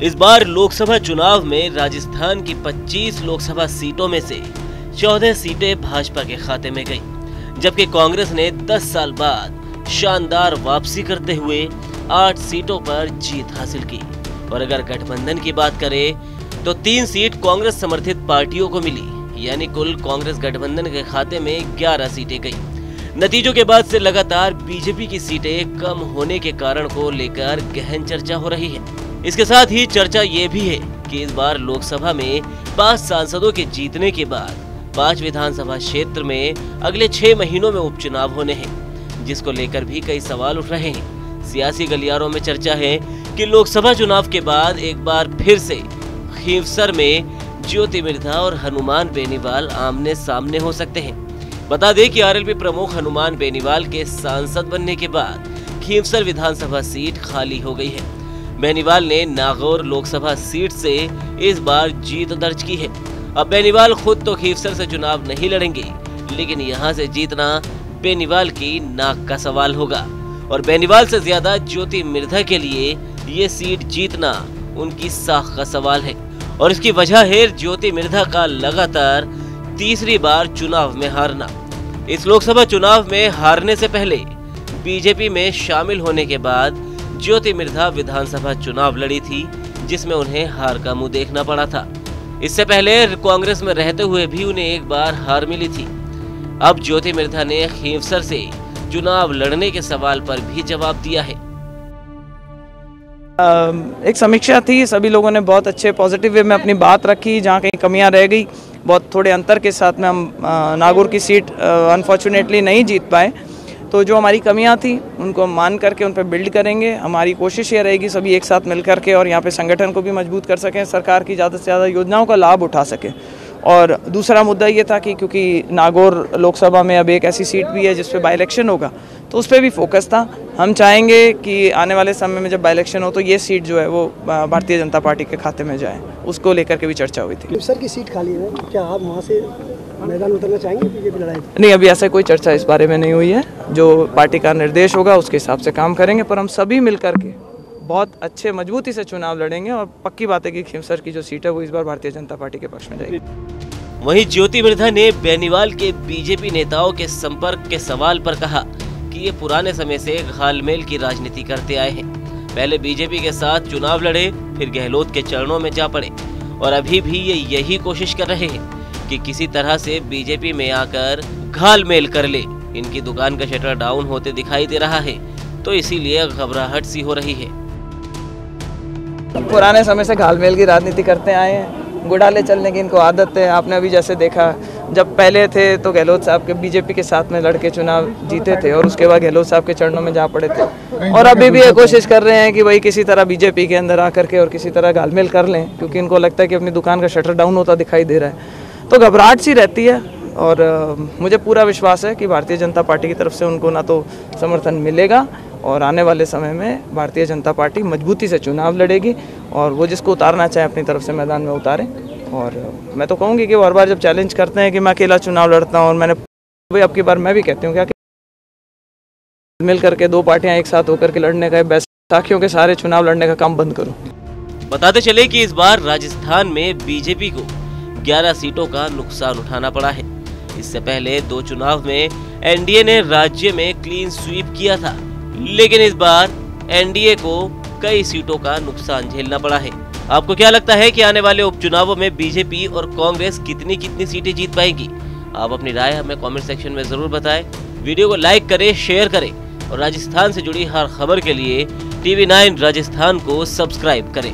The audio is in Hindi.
इस बार लोकसभा चुनाव में राजस्थान की 25 लोकसभा सीटों में से 14 सीटें भाजपा के खाते में गई, जबकि कांग्रेस ने 10 साल बाद शानदार वापसी करते हुए 8 सीटों पर जीत हासिल की। और अगर गठबंधन की बात करें तो 3 सीट कांग्रेस समर्थित पार्टियों को मिली, यानी कुल कांग्रेस गठबंधन के खाते में 11 सीटें गई। नतीजों के बाद से लगातार बीजेपी की सीटें कम होने के कारण को लेकर गहन चर्चा हो रही है। इसके साथ ही चर्चा ये भी है कि इस बार लोकसभा में 5 सांसदों के जीतने के बाद 5 विधानसभा क्षेत्र में अगले 6 महीनों में उपचुनाव होने हैं, जिसको लेकर भी कई सवाल उठ रहे हैं। सियासी गलियारों में चर्चा है कि लोकसभा चुनाव के बाद एक बार फिर से खींवसर में ज्योति मिर्धा और हनुमान बेनीवाल आमने सामने हो सकते हैं। बता दें कि आरएलपी प्रमुख हनुमान बेनीवाल के सांसद बनने के बाद खींवसर विधानसभा सीट खाली हो गई है। बेनीवाल ने नागौर लोकसभा सीट से इस बार जीत दर्ज की है। अब बेनीवाल खुद तो खींवसर से चुनाव नहीं लड़ेंगे, लेकिन यहां से जीतना बेनीवाल की नाक का सवाल होगा और बेनीवाल से ज्यादा ज्योति मिर्धा के लिए ये सीट जीतना उनकी साख का सवाल है। और इसकी वजह है ज्योति मिर्धा का लगातार तीसरी बार चुनाव में हारना। इस लोकसभा चुनाव में हारने से पहले बीजेपी में शामिल होने के बाद ज्योति मिर्धा विधानसभा चुनाव लड़ी थी, जिसमें उन्हें हार का मुंह देखना पड़ा था। इससे पहले कांग्रेस में रहते हुए भी उन्हें एक बार हार मिली थी। अब ज्योति मिर्धा ने खींवसर से चुनाव लड़ने के सवाल पर भी जवाब दिया है। एक समीक्षा थी, सभी लोगों ने बहुत अच्छे पॉजिटिव वे में अपनी बात रखी। जहाँ कहीं कमियां रह गई, बहुत थोड़े अंतर के साथ में हम नागौर की सीट अनफॉर्चुनेटली नहीं जीत पाए, तो जो हमारी कमियां थी उनको मान करके उन पर बिल्ड करेंगे। हमारी कोशिश ये रहेगी सभी एक साथ मिल करके और यहाँ पे संगठन को भी मजबूत कर सकें, सरकार की ज़्यादा से ज़्यादा योजनाओं का लाभ उठा सकें। और दूसरा मुद्दा ये था कि क्योंकि नागौर लोकसभा में अब एक ऐसी सीट भी है जिस पे बाई इलेक्शन होगा, तो उस पर भी फोकस था। हम चाहेंगे कि आने वाले समय में जब बाई इलेक्शन हो तो ये सीट जो है वो भारतीय जनता पार्टी के खाते में जाए, उसको लेकर के भी चर्चा हुई थी। सर की सीट खाली है, क्या आप वहाँ से मैदान उतरना चाहेंगे बीजेपी लड़ाई? नहीं, अभी ऐसा कोई चर्चा इस बारे में नहीं हुई है। जो पार्टी का निर्देश होगा उसके हिसाब से काम करेंगे, पर हम सभी मिल करके बहुत अच्छे मजबूती से चुनाव लड़ेंगे और पक्की बात है कि खींवसर की जो सीट है वो इस बार भारतीय जनता पार्टी के पक्ष में जाएगी। वहीं ज्योति मिर्धा ने बेनीवाल के बीजेपी नेताओं के संपर्क के सवाल पर कहा कि ये पुराने समय से घालमेल की राजनीति करते आए हैं। पहले बीजेपी के साथ चुनाव लड़े, फिर गहलोत के चरणों में जा पड़े और अभी भी ये यही कोशिश कर रहे हैं कि किसी तरह से बीजेपी में आकर घालमेल कर ले। इनकी दुकान का शटर डाउन होते दिखाई दे रहा है, तो इसीलिए घबराहट सी हो रही है। पुराने समय से घालमेल की राजनीति करते आए हैं, गुड़ाले चलने की इनको आदत है। आपने अभी जैसे देखा, जब पहले थे तो गहलोत साहब के बीजेपी के साथ में लड़के चुनाव जीते थे और उसके बाद गहलोत साहब के चरणों में जा पड़े थे, और अभी भी ये कोशिश कर रहे हैं कि भाई किसी तरह बीजेपी के अंदर आकर के और किसी तरह घालमेल कर लें, क्योंकि इनको लगता है कि अपनी दुकान का शटर डाउन होता दिखाई दे रहा है। तो घबराहट सी रहती है और मुझे पूरा विश्वास है कि भारतीय जनता पार्टी की तरफ से उनको ना तो समर्थन मिलेगा और आने वाले समय में भारतीय जनता पार्टी मजबूती से चुनाव लड़ेगी और वो जिसको उतारना चाहे अपनी तरफ से मैदान में उतारें। और मैं तो कहूँगी कि वो हर बार जब चैलेंज करते हैं कि मैं अकेला चुनाव लड़ता हूँ, और मैंने भाई अब की बार मैं भी कहती हूँ क्या मिल करके 2 पार्टियाँ एक साथ होकर के लड़ने का, बैसाखियों के सारे चुनाव लड़ने का काम बंद करो। बताते चले कि इस बार राजस्थान में बीजेपी को 11 सीटों का नुकसान उठाना पड़ा है। इससे पहले 2 चुनाव में एनडीए ने राज्य में क्लीन स्वीप किया था, लेकिन इस बार एनडीए को कई सीटों का नुकसान झेलना पड़ा है। आपको क्या लगता है कि आने वाले उपचुनावों में बीजेपी और कांग्रेस कितनी सीटें जीत पाएगी? आप अपनी राय हमें कमेंट सेक्शन में जरूर बताएं। वीडियो को लाइक करें, शेयर करें और राजस्थान से जुड़ी हर खबर के लिए TV9 राजस्थान को सब्सक्राइब करें।